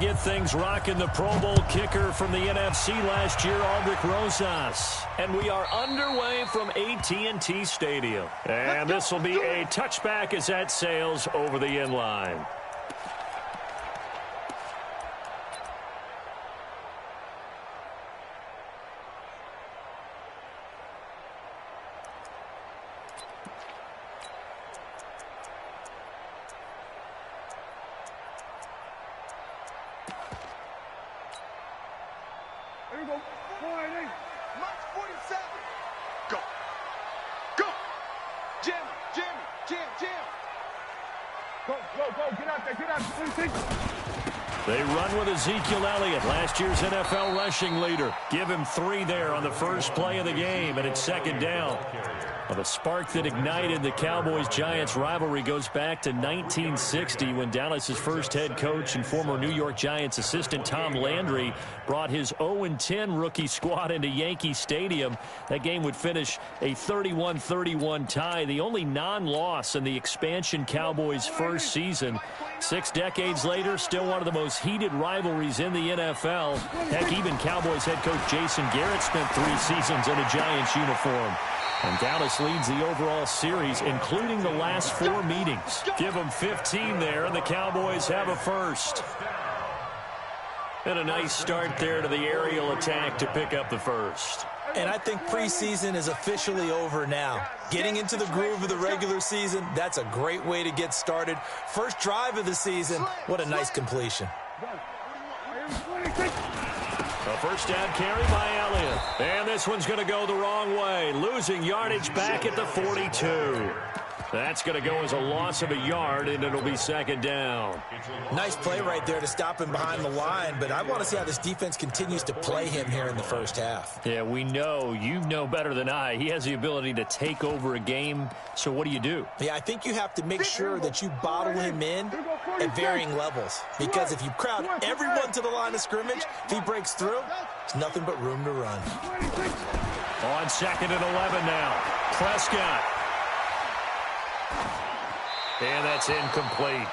get things rocking, the Pro Bowl kicker from the NFC last year, Aldrich Rosas. And we are underway from AT&T Stadium. And this will be a touchback as that sails over the end line. They run with Ezekiel Elliott, last year's NFL rushing leader. Give him 3 there on the first play of the game, and it's second down. Well, the spark that ignited the Cowboys-Giants rivalry goes back to 1960 when Dallas's first head coach and former New York Giants assistant Tom Landry brought his 0-10 rookie squad into Yankee Stadium. That game would finish a 31-31 tie, the only non-loss in the expansion Cowboys' first season. 6 decades later, still one of the most heated rivalries in the NFL. Heck, even Cowboys head coach Jason Garrett spent 3 seasons in a Giants uniform. And Dallas leads the overall series, including the last 4 meetings. Give them 15 there, and the Cowboys have a first. And a nice start there to the aerial attack to pick up the first. And I think preseason is officially over now. Getting into the groove of the regular season, that's a great way to get started. First drive of the season, what a nice completion. A first down carry by Elliott. And this one's going to go the wrong way. Losing yardage back at the 42. That's going to go as a loss of a yard, and it'll be second down. Nice play right there to stop him behind the line, but I want to see how this defense continues to play him here in the first half. Yeah, we know. You know better than I. He has the ability to take over a game, so what do? Yeah, I think you have to make sure that you bottle him in at varying levels, because if you crowd everyone to the line of scrimmage, if he breaks through, there's nothing but room to run. On 2nd and 11 now. Prescott. And that's incomplete.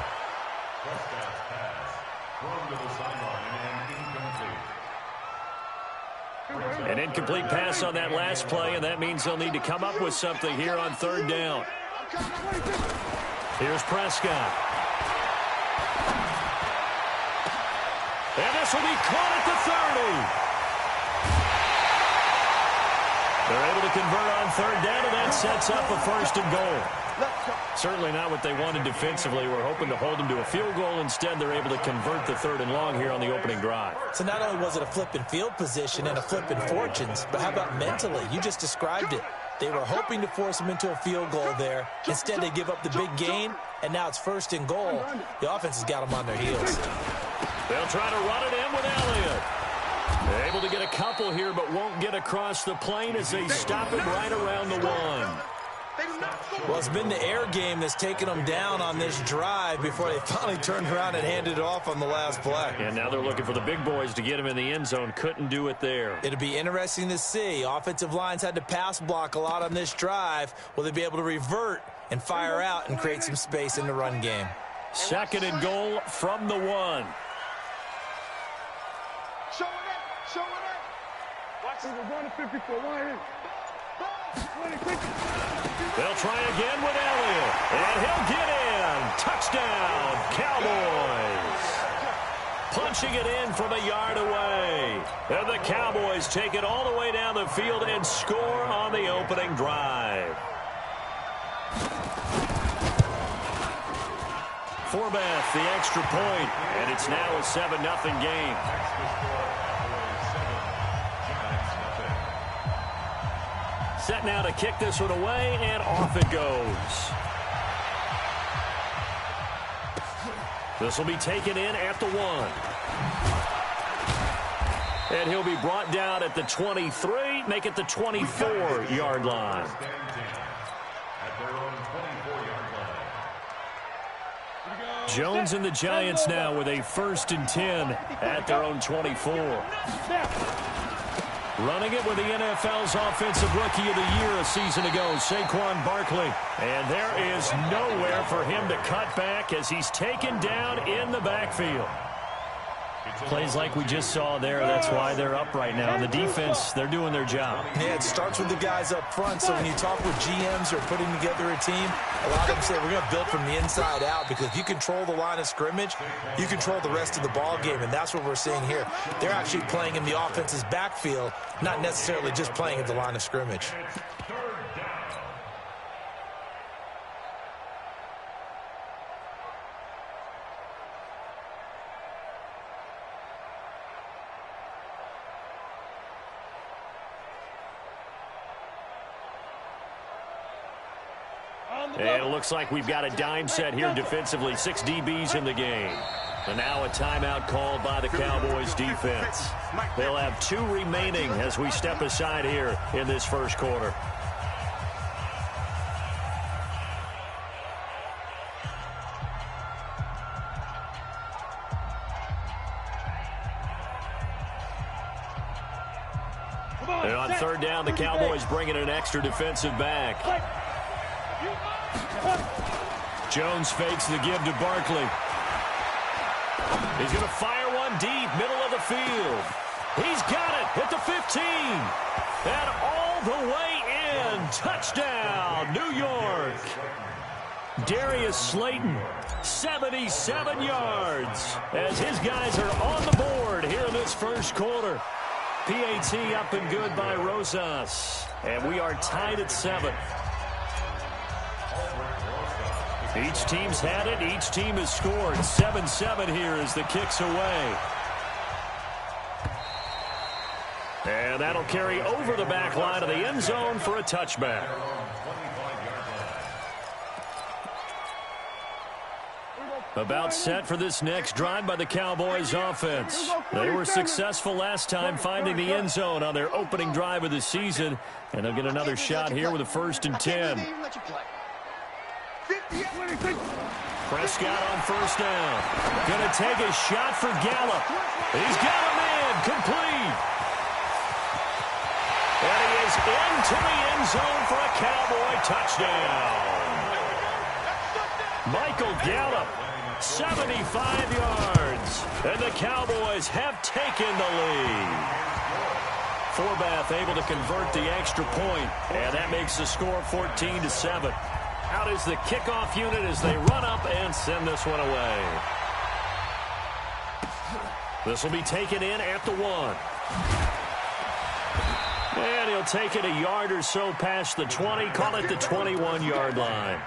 An incomplete pass on that last play, and that means they'll need to come up with something here on 3rd down. Here's Prescott. And this will be caught at the 30. They're able to convert on 3rd down, and that sets up a 1st and goal. Certainly not what they wanted defensively. We're hoping to hold them to a field goal. Instead, they're able to convert the 3rd and long here on the opening drive. So not only was it a flip in field position and a flip in fortunes, but how about mentally? You just described it. They were hoping to force him into a field goal there. Instead, they give up the big gain, and now it's 1st and goal. The offense has got them on their heels. They'll try to run it in with Elliott. They're able to get a couple here, but won't get across the plane as they stop him right around the 1. Well, it's been the air game that's taken them down on this drive before they finally turned around and handed it off on the last play. And now they're looking for the big boys to get him in the end zone. Couldn't do it there. It'll be interesting to see. Offensive lines had to pass block a lot on this drive. Will they be able to revert and fire out and create some space in the run game? 2nd and goal from the 1. Show it in. Watch it. We're going to 54. They'll try again with Elliott, and he'll get in. Touchdown, Cowboys. Punching it in from a yard away. And the Cowboys take it all the way down the field and score on the opening drive. Forbath, the extra point, and it's now a 7-0 game. Set now to kick this one away, and off it goes. This will be taken in at the 1. And he'll be brought down at the 23, make it the 24-yard line. Jones and the Giants now with a 1st and 10 at their own 24. Running it with the NFL's Offensive Rookie of the Year a season ago, Saquon Barkley. And there is nowhere for him to cut back as he's taken down in the backfield. Plays like we just saw there, that's why they're up right now. And the defense, they're doing their job. Yeah, it starts with the guys up front. So when you talk with GMs who are putting together a team, a lot of them say we're going to build from the inside out, because if you control the line of scrimmage, you control the rest of the ball game, and that's what we're seeing here. They're actually playing in the offense's backfield, not necessarily just playing at the line of scrimmage. And it looks like we've got a dime set here defensively. 6 DBs in the game. And now a timeout called by the Cowboys defense. They'll have 2 remaining as we step aside here in this first quarter. And on third down, the Cowboys bringing an extra defensive back. Jones fakes the give to Barkley. He's going to fire one deep, middle of the field. He's got it at the 15. And all the way in. Touchdown, New York. Darius Slayton, 77 yards, as his guys are on the board here in this first quarter. PAT up and good by Rosas. And we are tied at 7. Each team's had it. Each team has scored. 7-7 here as the kick's away. And that'll carry over the back line of the end zone for a touchback. About set for this next drive by the Cowboys offense. They were successful last time finding the end zone on their opening drive of the season. And they'll get another shot here with a 1st and 10. Prescott on first down. Going to take a shot for Gallup. He's got a man. Complete. And he is into the end zone for a Cowboy touchdown. Michael Gallup, 75 yards. And the Cowboys have taken the lead. Forbath able to convert the extra point, and that makes the score 14-7. Out is the kickoff unit as they run up and send this one away. This will be taken in at the 1. And he'll take it a yard or so past the 20, call it the 21-yard line.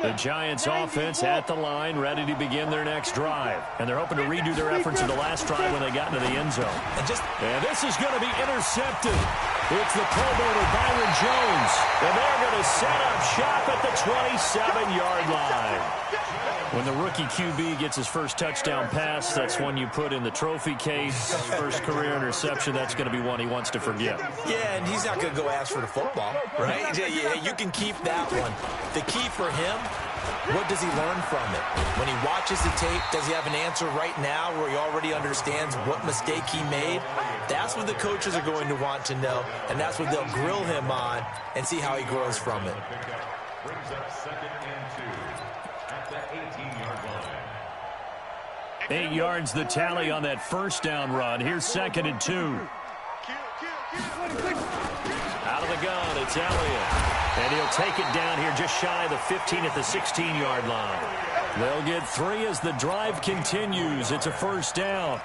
The Giants offense at the line, ready to begin their next drive. And they're hoping to redo their efforts in the last drive when they got into the end zone. And this is going to be intercepted. It's the Pro Bowler Byron Jones. And they're going to set up shop at the 27-yard line. When the rookie QB gets his first touchdown pass, that's one you put in the trophy case. First career interception, that's going to be one he wants to forget. Yeah, and he's not going to go ask for the football, right? Yeah, you can keep that one. The key for him, what does he learn from it? When he watches the tape, does he have an answer right now where he already understands what mistake he made? That's what the coaches are going to want to know, and that's what they'll grill him on and see how he grows from it. Brings up 2nd and 2 at the 18-yard line. 8 yards the tally on that first down run. Here's 2nd and 2. Out of the gun, it's Elliott. And he'll take it down here just shy of the 15 at the 16-yard line. They'll get 3 as the drive continues. It's a first down.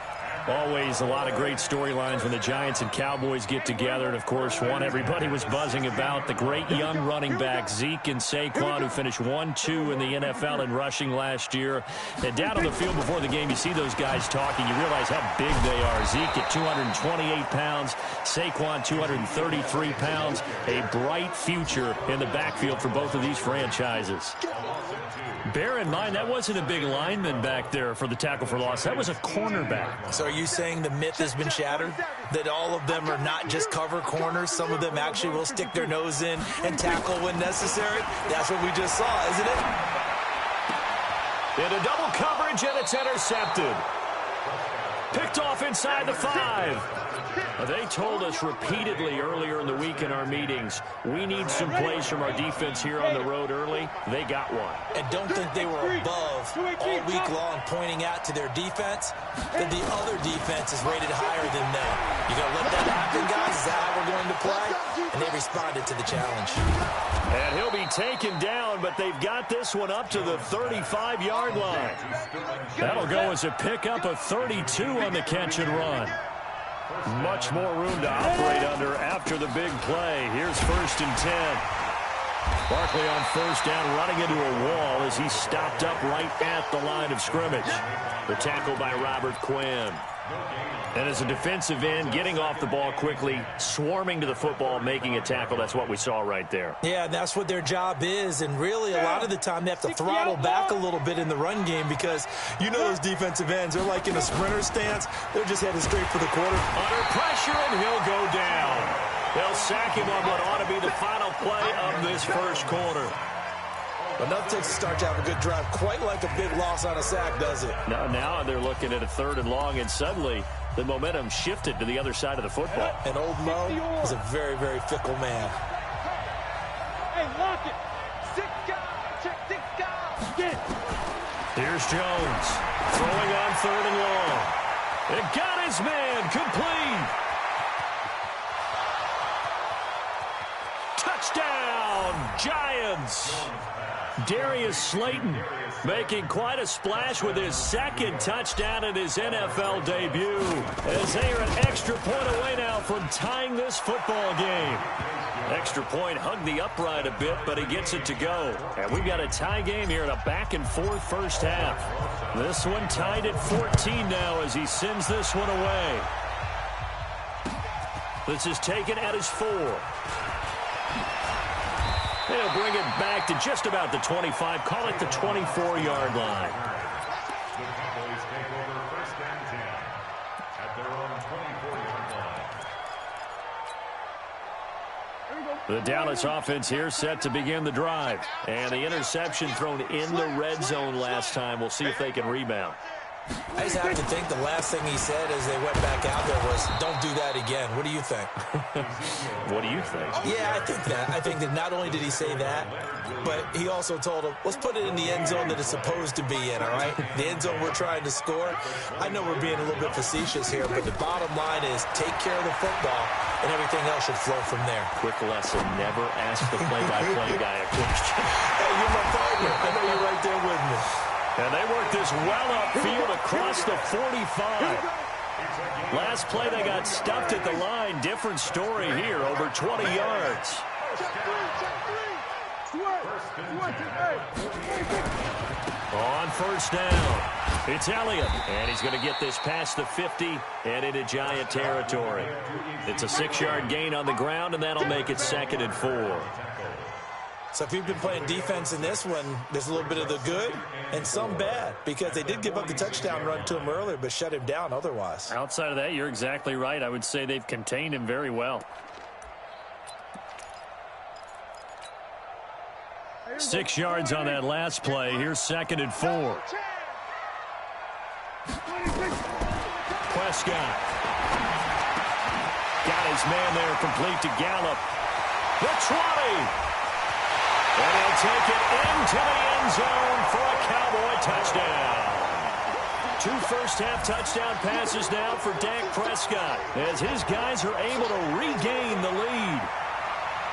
Always a lot of great storylines when the Giants and Cowboys get together. And, of course, one everybody was buzzing about, the great young running back Zeke and Saquon, who finished 1-2 in the NFL in rushing last year. And down on the field before the game, you see those guys talking. You realize how big they are. Zeke at 228 pounds, Saquon 233 pounds. A bright future in the backfield for both of these franchises. Bear in mind, that wasn't a big lineman back there for the tackle for loss. That was a cornerback. So are you saying the myth has been shattered? That all of them are not just cover corners? Some of them actually will stick their nose in and tackle when necessary? That's what we just saw, isn't it? Into double coverage, and it's intercepted. Picked Picked off inside the 5. They told us repeatedly earlier in the week in our meetings, we need some plays from our defense here on the road early. They got one. And don't think they were above all week long pointing out to their defense that the other defense is rated higher than them. You going to let that happen, guys? Is that how we're going to play? And they responded to the challenge. And he'll be taken down, but they've got this one up to the 35-yard line. That'll go as a pickup of 32 on the catch and run. Much more room to operate under after the big play. Here's 1st and 10. Barkley on 1st down, running into a wall as he stopped up right at the line of scrimmage. The tackle by Robert Quinn. And as a defensive end, getting off the ball quickly, swarming to the football, making a tackle. That's what we saw right there. Yeah, that's what their job is. And really, a lot of the time, they have to throttle back a little bit in the run game because you know those defensive ends, they're like in a sprinter stance. They're just headed straight for the quarter. Under pressure, and he'll go down. They'll sack him on what ought to be the final play of this first quarter. Enough to start to have a good drive, quite like a big loss on a sack, does it? Now they're looking at a 3rd and long, and suddenly the momentum shifted to the other side of the football. And old Mo is a very, very fickle man. Hey, lock it. 6 guys. Check 6 guys. Get it. Here's Jones throwing on 3rd and long. It got his man complete. Touchdown, Giants. Darius Slayton making quite a splash with his 2nd touchdown in his NFL debut, as they are an extra point away now from tying this football game. Extra point hugged the upright a bit, but he gets it to go. And we've got a tie game here in a back-and-forth first half. This one tied at 14 now as he sends this one away. This is taken at his 4. They'll bring it back to just about the 25. Call it the 24-yard line. The Cowboys take over 1st and 10 at their own 24-yard line. The Dallas offense here set to begin the drive. And the interception thrown in the red zone last time. We'll see if they can rebound. I just have to think the last thing he said as they went back out there was, don't do that again. What do you think? What do you think? Yeah, I think that. I think that not only did he say that, but he also told him, let's put it in the end zone that it's supposed to be in, all right? The end zone we're trying to score. I know we're being a little bit facetious here, but the bottom line is take care of the football, and everything else should flow from there. Quick lesson, never ask the play-by-play guy a question. Hey, you're my partner. I know you're right there with me. And they work this well upfield across the 45. Last play, they got stuffed at the line. Different story here, over 20 yards. On 1st down, it's Elliott. And he's going to get this past the 50 and into Giant territory. It's a 6-yard gain on the ground, and that'll make it 2nd and 4. So if you've been playing defense in this one, there's a little bit of the good and some bad, because they did give up the touchdown run to him earlier but shut him down otherwise. Outside of that, you're exactly right. I would say they've contained him very well. 6 yards on that last play. Here's 2nd and 4. Prescott got his man there, complete to Gallup. The 20. And he'll take it into the end zone for a Cowboy touchdown. 2 first-half touchdown passes now for Dak Prescott as his guys are able to regain the lead.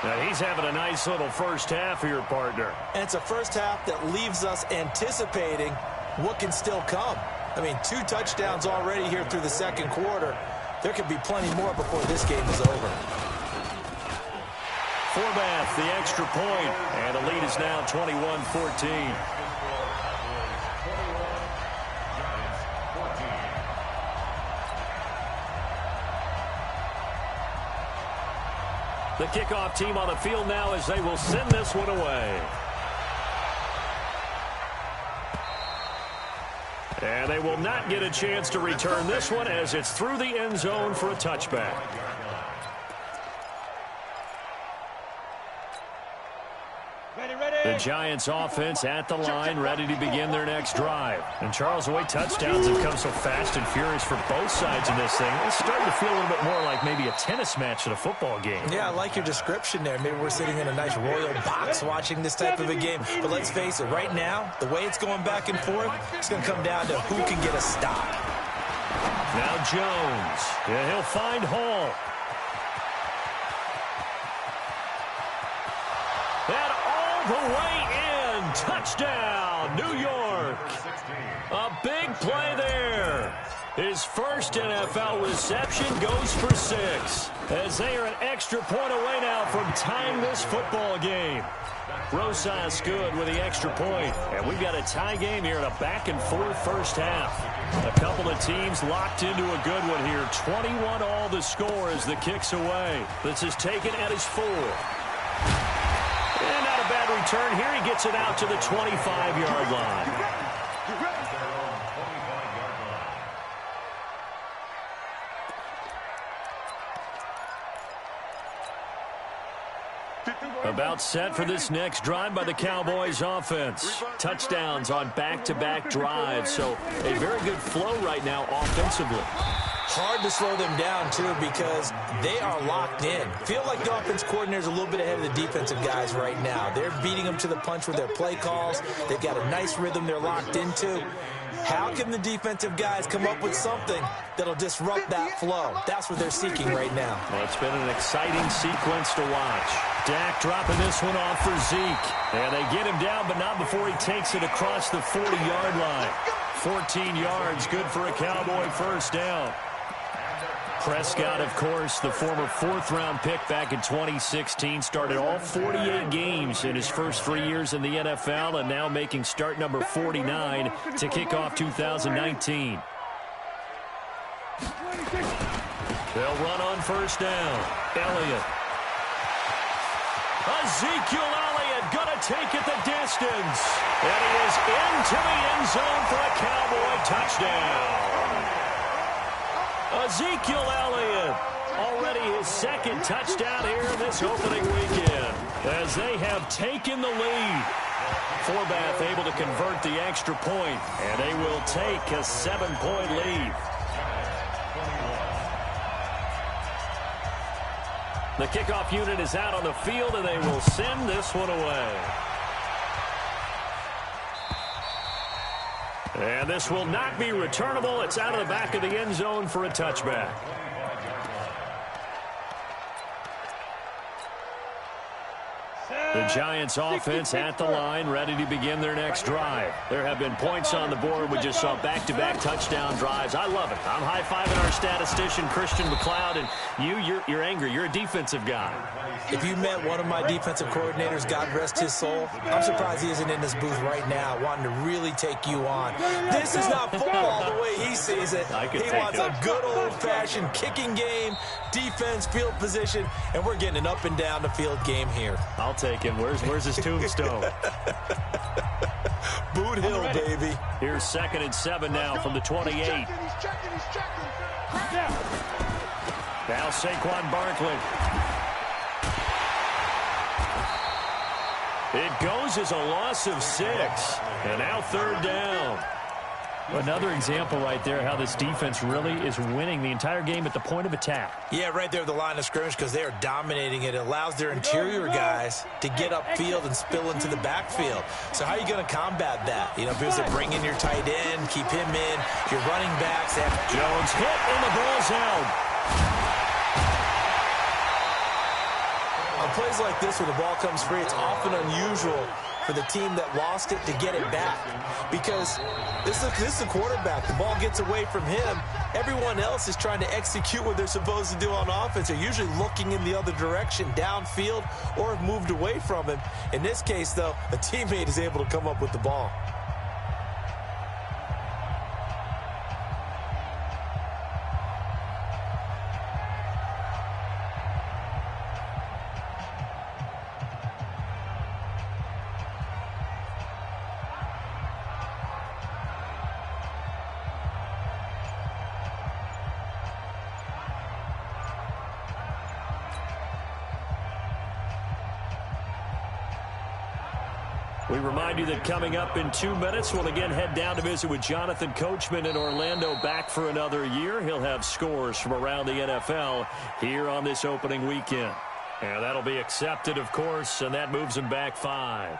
Now he's having a nice little first half here, partner. And it's a first half that leaves us anticipating what can still come. I mean, 2 touchdowns already here through the 2nd quarter. There could be plenty more before this game is over. Forbath, the extra point, and the lead is now 21-14. The kickoff team on the field now as they will send this one away. And they will not get a chance to return this one as it's through the end zone for a touchback. Ready, ready. The Giants offense at the line, ready to begin their next drive. And Charles, the way touchdowns have come so fast and furious for both sides in this thing, it's starting to feel a little bit more like maybe a tennis match at a football game. Yeah, I like your description there. Maybe we're sitting in a nice royal box watching this type of a game. But let's face it, right now, the way it's going back and forth, it's going to come down to who can get a stop. Now Jones. Yeah, he'll find Hall. And all the way in. Touchdown, New York. A big play there. His first NFL reception goes for 6. As they are an extra point away now from tying this football game. Rosas good with the extra point. And we've got a tie game here in a back-and-forth first half. A couple of teams locked into a good one here. 21 all the score as the kick's away. This is taken at his 4. And not a bad return here. He gets it out to the 25-yard line. About set for this next drive by the Cowboys offense. Touchdowns on back-to-back drives, so a very good flow right now offensively. Hard to slow them down, too, because they are locked in. Feel like the offense coordinator is a little bit ahead of the defensive guys right now. They're beating them to the punch with their play calls. They've got a nice rhythm they're locked into. How can the defensive guys come up with something that'll disrupt that flow? That's what they're seeking right now. Well, it's been an exciting sequence to watch. Dak dropping this one off for Zeke. And they get him down, but not before he takes it across the 40-yard line. 14 yards, good for a Cowboy first down. Prescott, of course, the former 4th-round pick back in 2016, started all 48 games in his first 3 years in the NFL, and now making start number 49 to kick off 2019. They'll run on first down. Elliott. Ezekiel Elliott going to take it the distance. And he is into the end zone for a Cowboy touchdown. Ezekiel Elliott, already his 2nd touchdown here in this opening weekend, as they have taken the lead. Forbath able to convert the extra point, and they will take a 7-point lead. The kickoff unit is out on the field, and they will send this one away. And this will not be returnable. It's out of the back of the end zone for a touchback. The Giants offense at the line, ready to begin their next drive. There have been points on the board. We just saw back-to-back touchdown drives. I love it. I'm high-fiving our statistician, Christian McLeod, and you're angry. You're a defensive guy. If you met one of my defensive coordinators, God rest his soul, I'm surprised he isn't in this booth right now wanting to really take you on. This is not football the way he sees it. He wants a good old-fashioned kicking game, defense, field position, and we're getting an up-and-down-the-field game here. I'll take him. Where's his tombstone? Boot Hill, baby. Here's 2nd and 7 now from the 28. He's checking. Now Saquon Barkley. It goes as a loss of 6. And now 3rd down. Another example right there how this defense really is winning the entire game at the point of attack. Yeah, right there at the line of scrimmage because they are dominating it. It allows their interior guys to get upfield and spill into the backfield. So how are you going to combat that? You know, because they bring in your tight end, keep him in, your running backs. Jones hit and the ball's out. On plays like this where the ball comes free, it's often unusual for the team that lost it to get it back. Because this is the quarterback. The ball gets away from him. Everyone else is trying to execute what they're supposed to do on offense. They're usually looking in the other direction, downfield, or have moved away from him. In this case, though, a teammate is able to come up with the ball. We remind you that coming up in 2 minutes, we'll again head down to visit with Jonathan Coachman in Orlando, back for another year. He'll have scores from around the NFL here on this opening weekend. And that'll be accepted, of course, and that moves him back 5.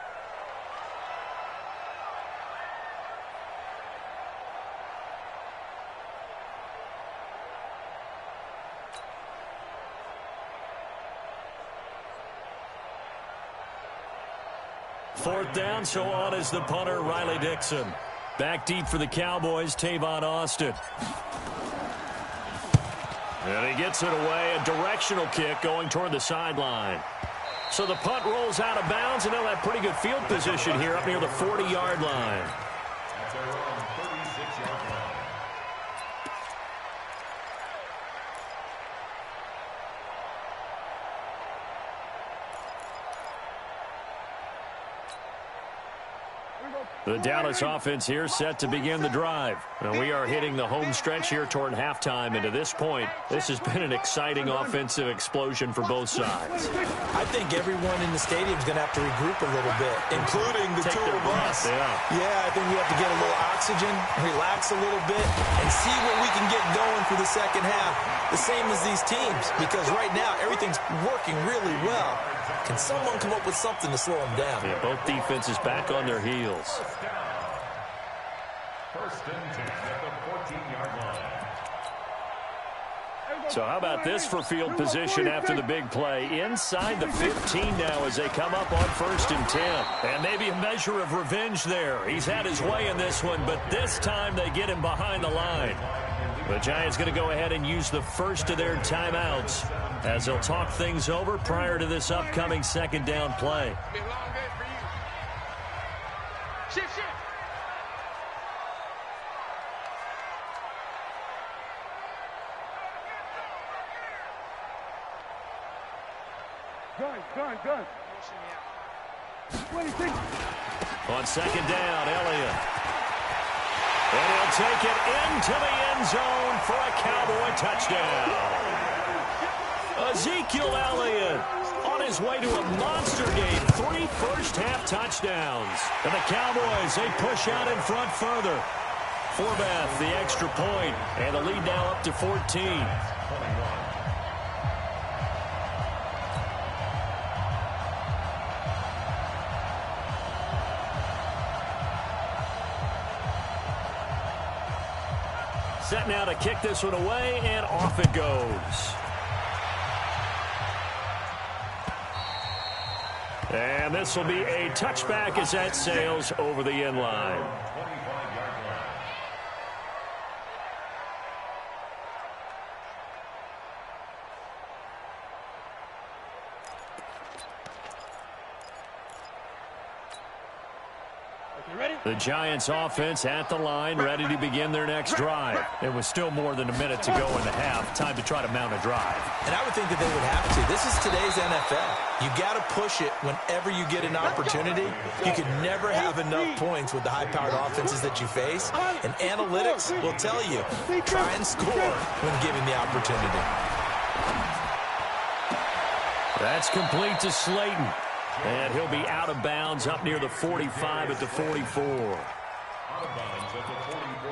Fourth down, so on is the punter, Riley Dixon. Back deep for the Cowboys, Tavon Austin. And he gets it away, a directional kick going toward the sideline. So the punt rolls out of bounds, and they'll have pretty good field position here up near the 40-yard line. At their own 36-yard line. The Dallas offense here set to begin the drive. And we are hitting the home stretch here toward halftime. And to this point, this has been an exciting offensive explosion for both sides. I think everyone in the stadium is going to have to regroup a little bit, including the two of us. Yeah, I think we have to get a little oxygen, relax a little bit, and see what we can get going for the second half. The same as these teams, because right now everything's working really well. Can someone come up with something to slow them down? Yeah, both defenses back on their heels. First and 10 at the 14-yard line. So how about this for field position after the big play? Inside the 15 now as they come up on 1st and 10. And maybe a measure of revenge there. He's had his way in this one, but this time they get him behind the line. The Giants going to go ahead and use the first of their timeouts as they'll talk things over prior to this upcoming second down play. Shift. Gun. 26. On second down, Elliott. And he'll take it into the end zone for a Cowboy touchdown. Ezekiel Elliott on his way to a monster game. 3 first-half touchdowns. And the Cowboys, they push out in front further. Forbath, the extra point, and the lead now up to 14. Set now to kick this one away, and off it goes. And this will be a touchback as that sails over the end line. The Giants offense at the line, ready to begin their next drive. It was still more than a minute to go in the half. Time to try to mount a drive. And I would think that they would have to. This is today's NFL. You got to push it whenever you get an opportunity. You can never have enough points with the high-powered offenses that you face. And analytics will tell you, try and score when given the opportunity. That's complete to Slayton. And he'll be out of bounds up near the 45 at the 44.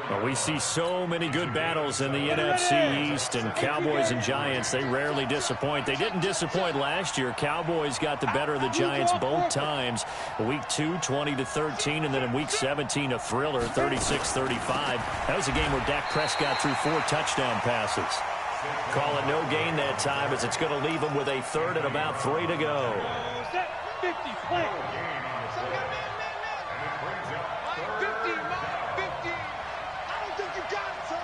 Well, we see so many good battles in the NFC East, and Cowboys and Giants, they rarely disappoint. They didn't disappoint last year. Cowboys got the better of the Giants both times. Week 2, 20-13, and then in Week 17, a thriller, 36-35. That was a game where Dak Prescott threw 4 touchdown passes. Call it no gain that time, as it's going to leave him with a third and about 3 to go. 50, play. 50, 50. I don't think you got it, son.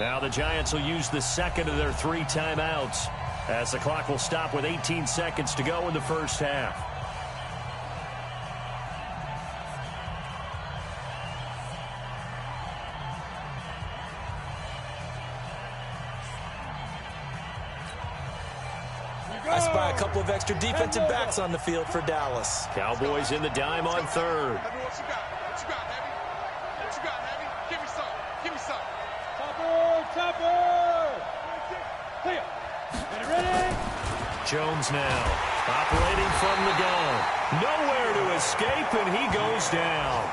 Now the Giants will use the second of their 3 timeouts, as the clock will stop with 18 seconds to go in the first half. I spy a couple of extra defensive backs on the field for Dallas. Cowboys in the dime on third. What you got, Heavy? What you got, Heavy? Clear. Ready? Jones now operating from the gun. Nowhere to escape, and he goes down.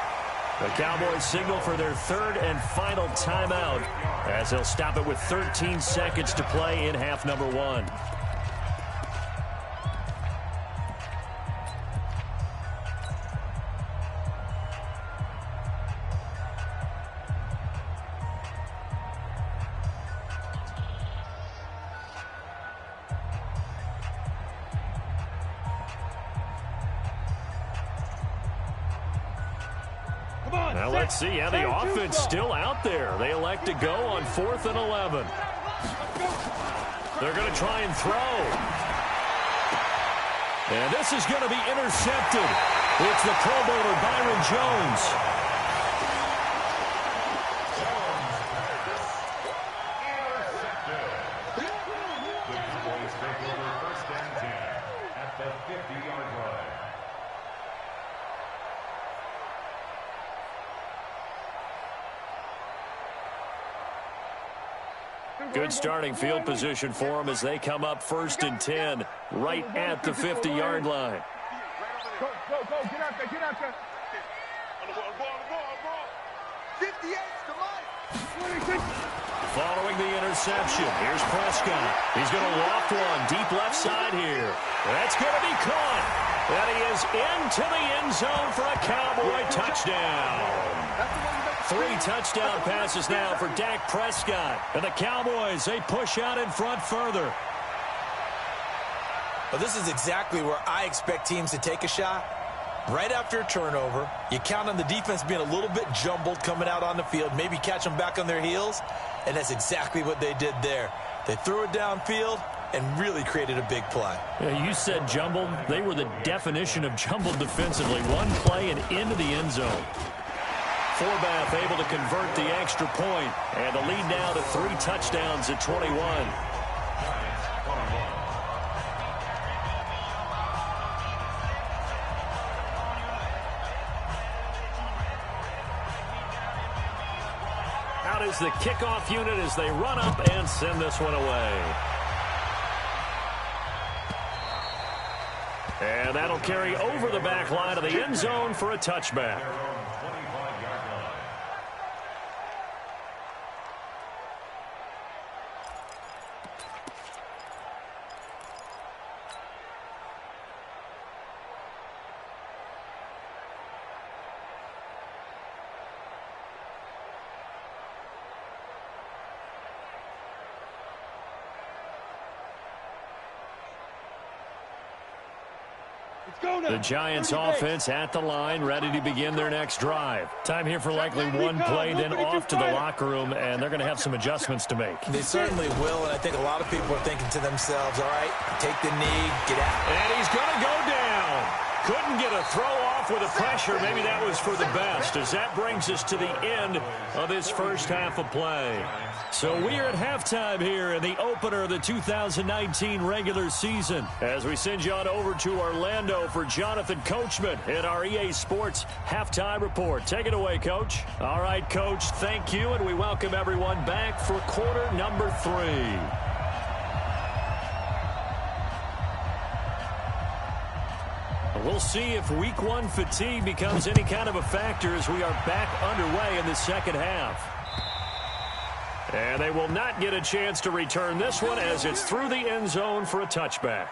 The Cowboys signal for their third and final timeout as they'll stop it with 13 seconds to play in half number one. Now let's see how the offense still out there. They elect to go on 4th and 11. They're going to try and throw. And this is going to be intercepted. It's the Pro Bowler Byron Jones. The Cowboys take over 1st and 10 at the 50-yard line. Good starting field position for them as they come up 1st and 10 right at the 50-yard line. Go, get out there, get out there. On the ball. 58 to life. Following the interception, here's Prescott. He's going to loft one deep left side here. That's going to be caught. And he is into the end zone for a Cowboy touchdown. 3 touchdown passes now for Dak Prescott. And the Cowboys, they push out in front further. Well, this is exactly where I expect teams to take a shot. Right after a turnover, you count on the defense being a little bit jumbled coming out on the field, maybe catch them back on their heels, and that's exactly what they did there. They threw it downfield and really created a big play. Yeah, you said jumbled. They were the definition of jumbled defensively. One play and into the end zone. Forbath able to convert the extra point, and the lead now to 3 touchdowns at 21. Out is the kickoff unit as they run up and send this one away. And that'll carry over the back line of the end zone for a touchback. The Giants offense at the line, ready to begin their next drive. Time here for likely one play, then off to the locker room, and they're going to have some adjustments to make. They certainly will, and I think a lot of people are thinking to themselves, all right, take the knee, get out. And he's going to go down. Couldn't get a throw off with the pressure. Maybe that was for the best, as that brings us to the end of this first half of play. So we are at halftime here in the opener of the 2019 regular season, as we send you on over to Orlando for Jonathan Coachman in our EA Sports Halftime Report. Take it away, Coach. All right, Coach, thank you, and we welcome everyone back for quarter number 3. We'll see if week 1 fatigue becomes any kind of a factor as we are back underway in the second half. And they will not get a chance to return this one as it's through the end zone for a touchback.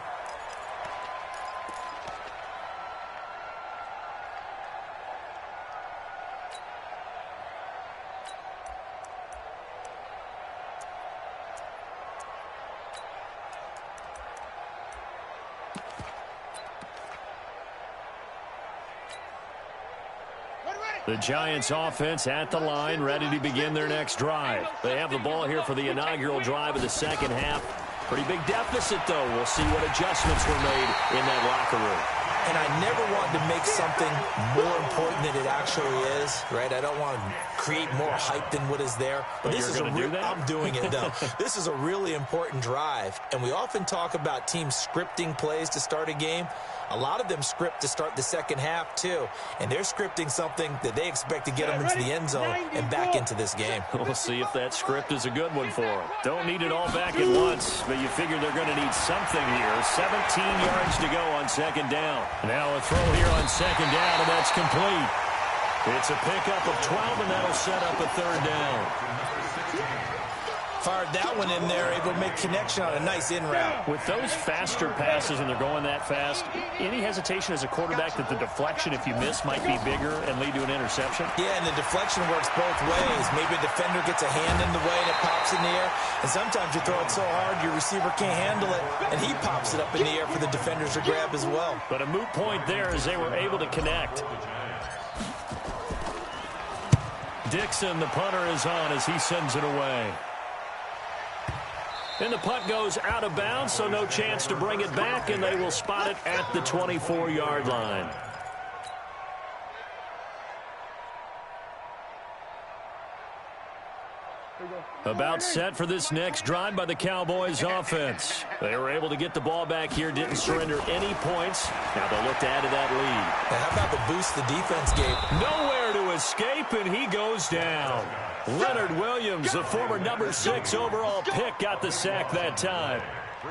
The Giants offense at the line, ready to begin their next drive. They have the ball here for the inaugural drive of the second half. Pretty big deficit, though. We'll see what adjustments were made in that locker room. And I never want to make something more important than it actually is, right? I don't want to create more hype than what is there. But this is I'm doing it, though. This is a really important drive, and we often talk about teams scripting plays to start a game. A lot of them script to start the second half, too, and they're scripting something that they expect to get them into the end zone and back into this game. We'll see if that script is a good one for them. Don't need it all back at once, but you figure they're going to need something here. 17 yards to go on second down. Now a throw here on second down, and that's complete. It's a pickup of 12, and that'll set up a third down. Fired that one in there, able to make connection on a nice in route. With those faster passes and they're going that fast, any hesitation as a quarterback that the deflection, if you miss, might be bigger and lead to an interception? Yeah, and the deflection works both ways. Maybe a defender gets a hand in the way and it pops in the air. And sometimes you throw it so hard your receiver can't handle it, and he pops it up in the air for the defenders to grab as well. But a moot point there as they were able to connect. Dixon, the punter, is on as he sends it away. And the punt goes out of bounds, so no chance to bring it back, and they will spot it at the 24-yard line. About set for this next drive by the Cowboys offense. They were able to get the ball back here, didn't surrender any points. Now they'll look to add to that lead. Now how about the boost the defense gave? Nowhere to escape, and he goes down. Leonard Williams, the former number 6 overall pick, got the sack that time.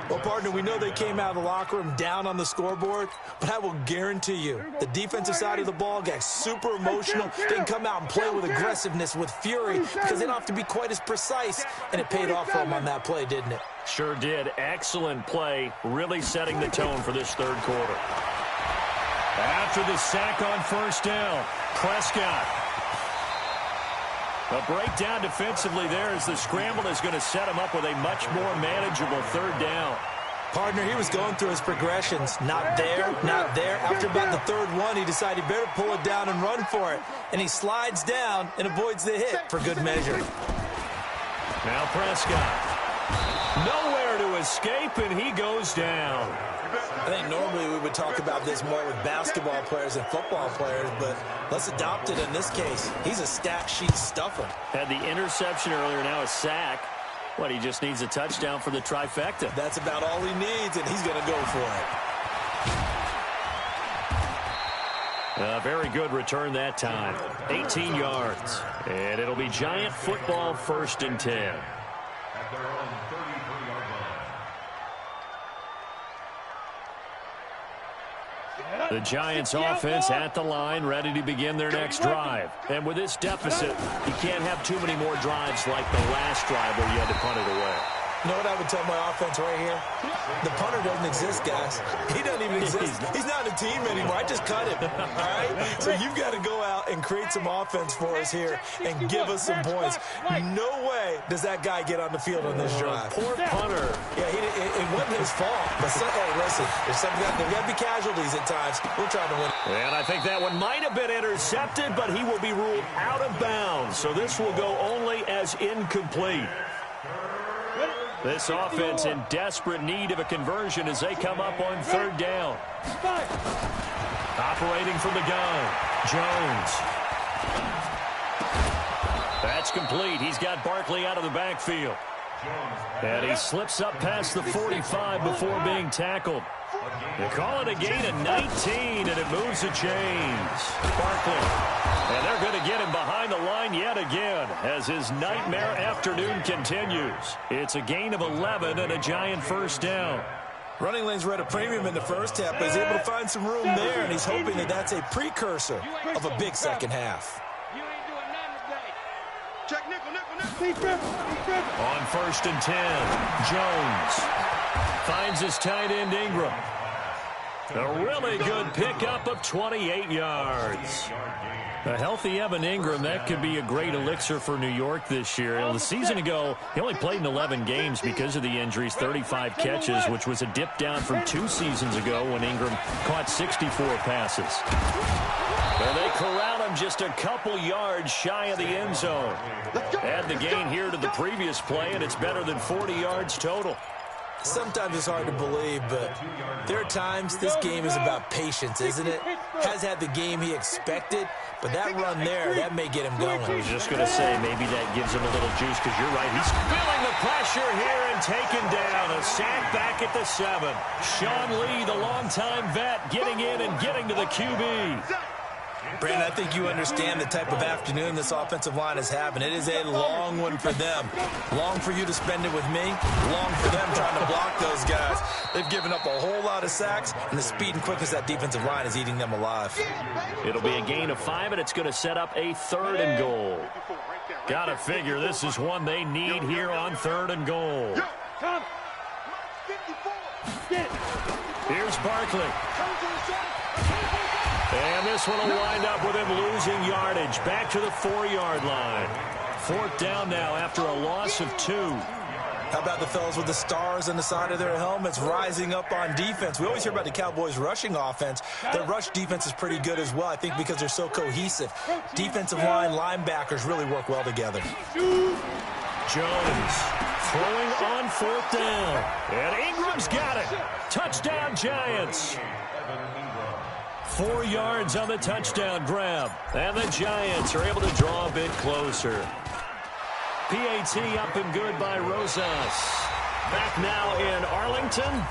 Well, partner, we know they came out of the locker room down on the scoreboard, but I will guarantee you the defensive side of the ball got super emotional. They can come out and play with aggressiveness, with fury, because they don't have to be quite as precise, and it paid off for them on that play, didn't it? Sure did. Excellent play, really setting the tone for this third quarter. After the sack on first down, Prescott. A breakdown defensively there as the scramble is going to set him up with a much more manageable third down. Partner, he was going through his progressions. Not there, not there. After about the third one, he decided he better pull it down and run for it. And he slides down and avoids the hit for good measure. Now Prescott. Nowhere to escape, and he goes down. I think normally we would talk about this more with basketball players and football players, but let's adopt it in this case. He's a stat sheet stuffer. Had the interception earlier, now a sack. What, he just needs a touchdown for the trifecta. That's about all he needs, and he's going to go for it. A very good return that time. 18 yards. And it'll be Giant football, 1st and 10. At their own 33-yard line. The Giants offense at the line, ready to begin their next drive. And with this deficit, you can't have too many more drives like the last drive where you had to punt it away. You know what I would tell my offense right here? The punter doesn't exist, guys. He doesn't even exist. He's not a team anymore. I just cut him, all right? So you've got to go out and create some offense for us here and give us some points. No way does that guy get on the field on this drive. Poor punter. Yeah, it wasn't his fault. But, hey, listen, there's got to be casualties at times. We're trying to win. And I think that one might have been intercepted, but he will be ruled out of bounds. So this will go only as incomplete. This offense in desperate need of a conversion as they come up on third down. Operating from the gun, Jones. That's complete. He's got Barkley out of the backfield. And he slips up past the 45 before being tackled. They call it a gain of 19, and it moves the chains. Barkley. And they're going to get him behind the line yet again as his nightmare afternoon continues. It's a gain of 11 and a Giant 1st down. Running lanes were at a premium in the first half, but he's able to find some room there, and he's hoping that that's a precursor of a big second half. Check nickel. On 1st and 10, Jones finds his tight end Ingram. A really good pickup of 28 yards. A healthy Evan Ingram, that could be a great elixir for New York this year. The season ago, he only played in 11 games because of the injuries, 35 catches, which was a dip down from 2 seasons ago when Ingram caught 64 passes. And they corral him just a couple yards shy of the end zone. Add the gain here to the previous play, and it's better than 40 yards total. Sometimes it's hard to believe, but there are times this game is about patience, isn't it? Has had the game he expected, but that run there, that may get him going. I was just going to say, maybe that gives him a little juice, because you're right. He's feeling the pressure here and taken down. A sack back at the 7. Sean Lee, the longtime vet, getting in and getting to the QB. Brandon, I think you understand the type of afternoon this offensive line is having. It is a long one for them. Long for you to spend it with me. Long for them trying to block those guys. They've given up a whole lot of sacks, and the speed and quickness of that defensive line is eating them alive. It'll be a gain of 5, and it's going to set up a 3rd and goal. Got to figure this is one they need here on 3rd and goal. Here's Barkley. And this one will wind up with him losing yardage. Back to the 4-yard line. 4th down now after a loss of 2. How about the fellas with the stars on the side of their helmets rising up on defense? We always hear about the Cowboys' rushing offense. Their rush defense is pretty good as well, I think, because they're so cohesive. Defensive line, linebackers really work well together. Jones throwing on 4th down. And Ingram's got it. Touchdown, Giants. 4 yards on the touchdown grab. And the Giants are able to draw a bit closer. PAT up and good by Rosas. Back now in Arlington.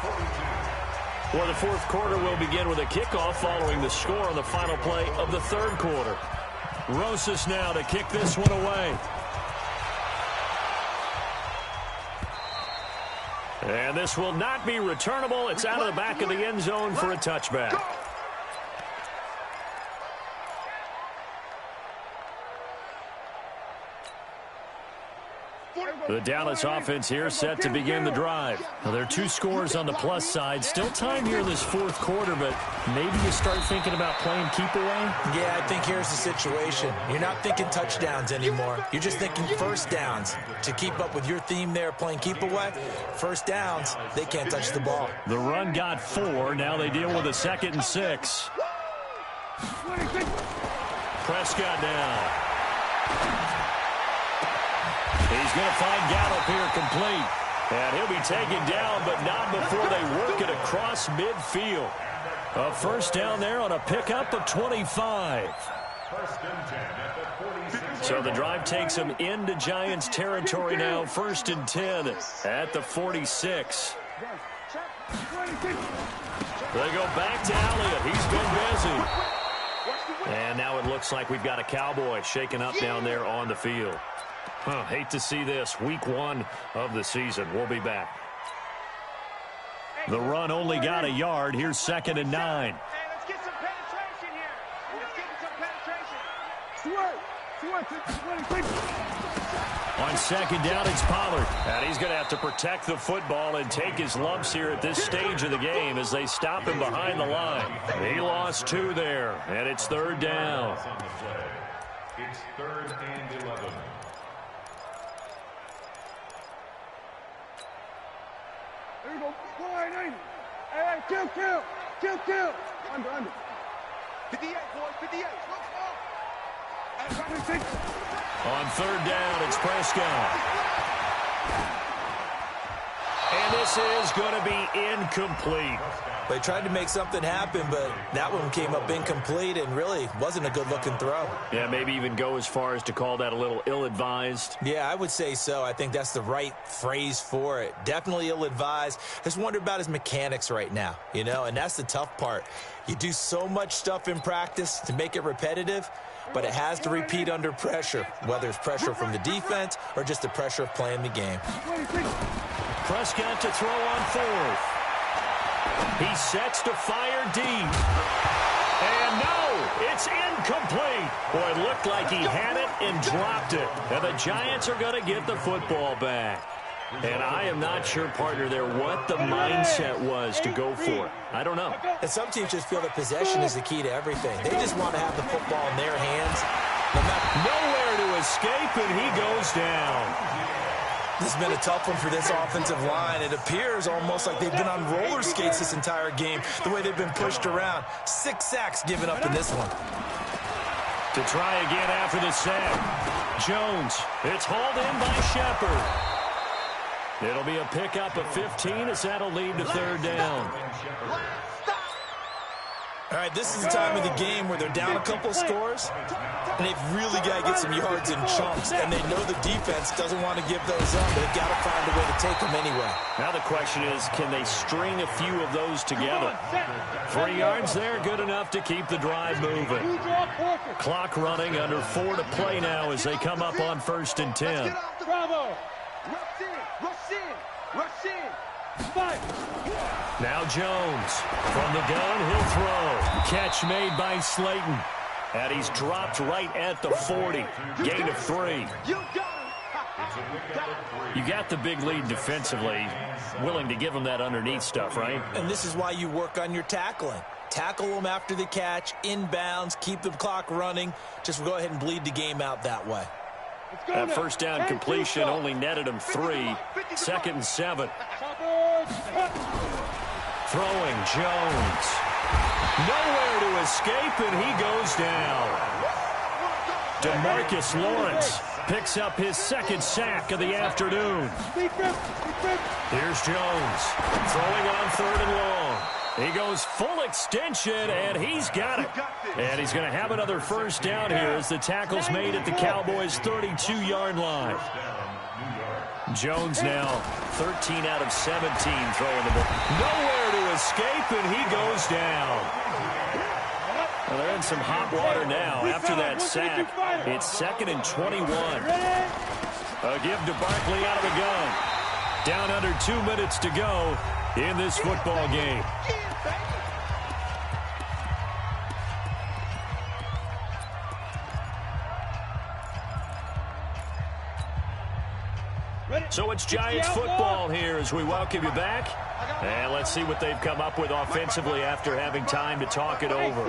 For the 4th quarter, we'll begin with a kickoff following the score on the final play of the 3rd quarter. Rosas now to kick this one away. And this will not be returnable. It's out of the back of the end zone for a touchback. The Dallas offense here set to begin the drive. Now, there are 2 scores on the plus side. Still time here in this 4th quarter, but maybe you start thinking about playing keep away? Yeah, I think here's the situation. You're not thinking touchdowns anymore. You're just thinking 1st downs. To keep up with your theme there, playing keep away, 1st downs, they can't touch the ball. The run got 4. Now they deal with a 2nd and 6. Prescott now. He's going to find Gallup here complete. And he'll be taken down, but not before they work it across midfield. A 1st down there on a pickup of 25. So the drive takes him into Giants territory now. 1st and 10 at the 46. They go back to Elliott. He's been busy. And now it looks like we've got a Cowboy shaken up down there on the field. Hate to see this. Week 1 of the season. We'll be back. The run only got a yard. Here's 2nd and 9. Hey, let's get some penetration here. Let's get some penetration. On 2nd down, it's Pollard. And he's going to have to protect the football and take his lumps here at this stage of the game as they stop him behind the line. He lost 2 there, and it's 3rd down. It's 3rd and 11. There you go. Line 80. Hey, kill. Under. 58, boys, 58. On 3rd down, it's Prescott. And this is going to be incomplete. They tried to make something happen, but that one came up incomplete and really wasn't a good-looking throw. Yeah, maybe even go as far as to call that a little ill-advised. Yeah, I would say so. I think that's the right phrase for it. Definitely ill-advised. Just wonder about his mechanics right now, you know, and that's the tough part. You do so much stuff in practice to make it repetitive, but it has to repeat under pressure, whether it's pressure from the defense or just the pressure of playing the game. Prescott to throw on 4th. He sets to fire deep. And no, it's incomplete. Boy, it looked like he had it and dropped it. And the Giants are going to get the football back. And I am not sure, partner, there what the mindset was to go for it. I don't know. And some teams just feel that possession is the key to everything. They just want to have the football in their hands. Nowhere to escape, and he goes down. This has been a tough one for this offensive line. It appears almost like they've been on roller skates this entire game, the way they've been pushed around. 6 sacks given up in this one. To try again after the sack. Jones. It's hauled in by Shepard. It'll be a pickup of 15 as that'll lead to third down. All right, this is the time of the game where they're down a couple scores, and they've really got to get some yards in chunks, and they know the defense doesn't want to give those up, but they've got to find a way to take them anyway. Now the question is, can they string a few of those together? 3 yards there, good enough to keep the drive moving. Clock running, under 4 to play now as they come up on 1st and 10. Bravo! Rush in! Rush in! Rush in! Fight! Now Jones. From the gun, he'll throw. Catch made by Slayton. And he's dropped right at the 40. Gain of 3. You got the big lead defensively. Willing to give him that underneath stuff, right? And this is why you work on your tackling. Tackle them after the catch, inbounds, keep the clock running. Just go ahead and bleed the game out that way. That first down completion only netted him 3. 2nd and 7. Throwing Jones. Nowhere to escape, and he goes down. DeMarcus Lawrence picks up his 2nd sack of the afternoon. Here's Jones throwing on 3rd and long. He goes full extension, and he's got it. And he's going to have another first down here as the tackle's made at the Cowboys' 32-yard line. Jones now 13 out of 17 throwing the ball. Nowhere to escape, and he goes down. Well, they're in some hot water now. After that sack, it's 2nd and 21. A give to Barkley out of the gun. Down under 2 minutes to go in this football game. So it's Giants football here as we welcome you back. And let's see what they've come up with offensively after having time to talk it over.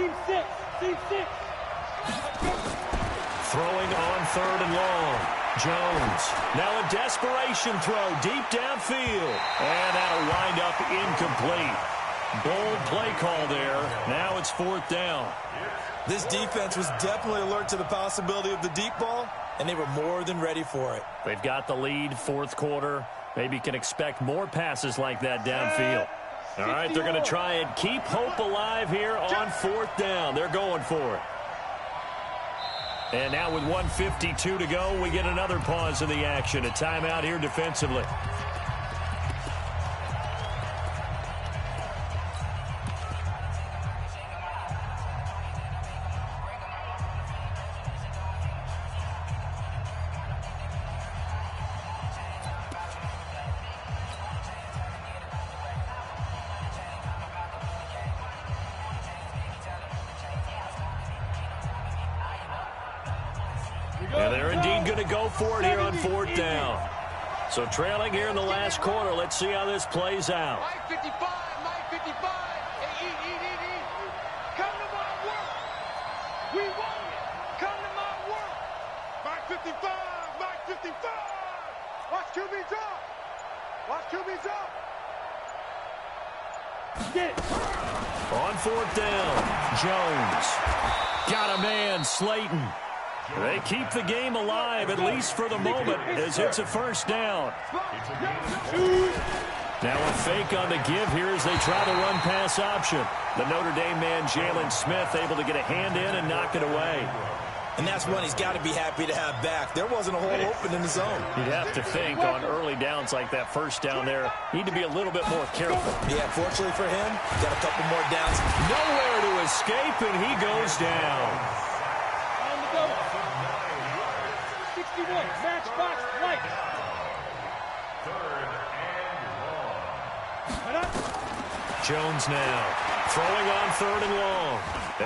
Throwing on 3rd and long. Jones. Now a desperation throw deep downfield. And that'll wind up incomplete. Bold play call there. Now it's 4th down. This defense was definitely alert to the possibility of the deep ball, and they were more than ready for it. They've got the lead, 4th quarter. Maybe can expect more passes like that downfield. All right, they're going to try and keep hope alive here on 4th down. They're going for it. And now with 1:52 to go, we get another pause in the action. A timeout here defensively. And they're indeed going to go for it here on 4th down. So trailing here in the last quarter. Let's see how this plays out. Mike 55, Mike 55. Hey, eat. Come to my work. We want it. Come to my work. Mike 55, Mike 55. Watch QB drop. Watch QB drop. Get it. On 4th down, Jones. Got a man, Slayton. They keep the game alive, at least for the moment, as it's a first down. Now a fake on the give here as they try the run-pass option. The Notre Dame man, Jalen Smith, able to get a hand in and knock it away. And that's one he's got to be happy to have back. There wasn't a hole open in the zone. You'd have to think on early downs like that first down there, need to be a little bit more careful. Yeah, fortunately for him, got a couple more downs. Nowhere to escape, and he goes down. Matchbox right. Jones now throwing on 3rd and long.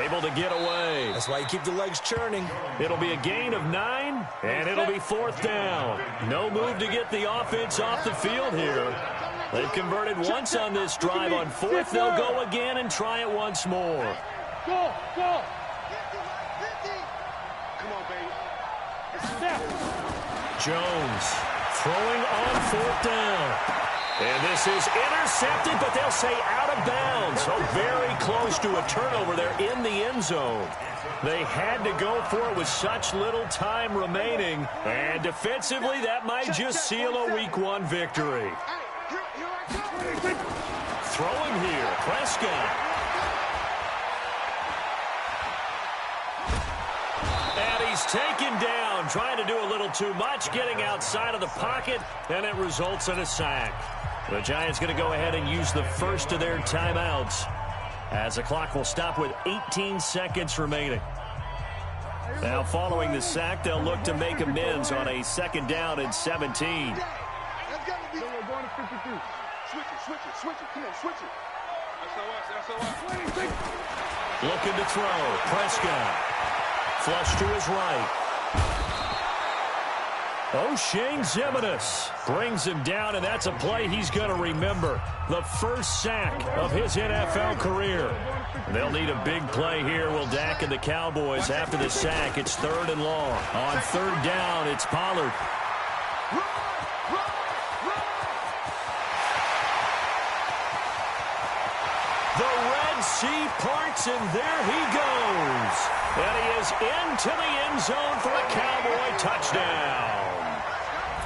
Able to get away. That's why you keep the legs churning. It'll be a gain of 9, and it'll be 4th down. No move to get the offense off the field here. They've converted once on this drive. On 4th, they'll go again and try it once more. Go. Come on, baby. Jones throwing on 4th down. And this is intercepted, but they'll say out of bounds. So very close to a turnover there in the end zone. They had to go for it with such little time remaining. And defensively, that might just seal a Week 1 victory. Throwing here, Prescott. And he's taken down, trying to do a little too much, getting outside of the pocket, and it results in a sack. The Giants going to go ahead and use the first of their timeouts, as the clock will stop with 18 seconds remaining. Now, following the sack, they'll look to make amends on a 2nd down and 17. Looking to throw. Prescott. Flush to his right. O'Shane Ximines brings him down, and that's a play he's going to remember. The first sack of his NFL career. They'll need a big play here, will Dak and the Cowboys, after the sack. It's 3rd and long. On 3rd down, it's Pollard. The Red Sea parts, and there he goes. And he is into the end zone for a Cowboy touchdown.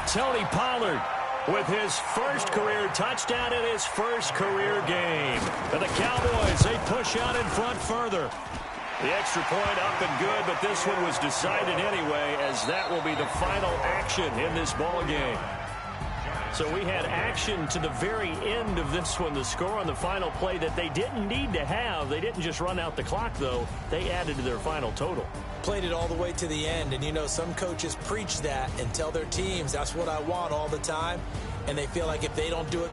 Tony Pollard with his first career touchdown in his first career game. And the Cowboys, they push out in front further. The extra point up and good, but this one was decided anyway, as that will be the final action in this ball game. So we had action to the very end of this one. The score on the final play that they didn't need to have. They didn't just run out the clock, though. They added to their final total. Played it all the way to the end, and you know, some coaches preach that and tell their teams, that's what I want all the time, and they feel like if they don't do it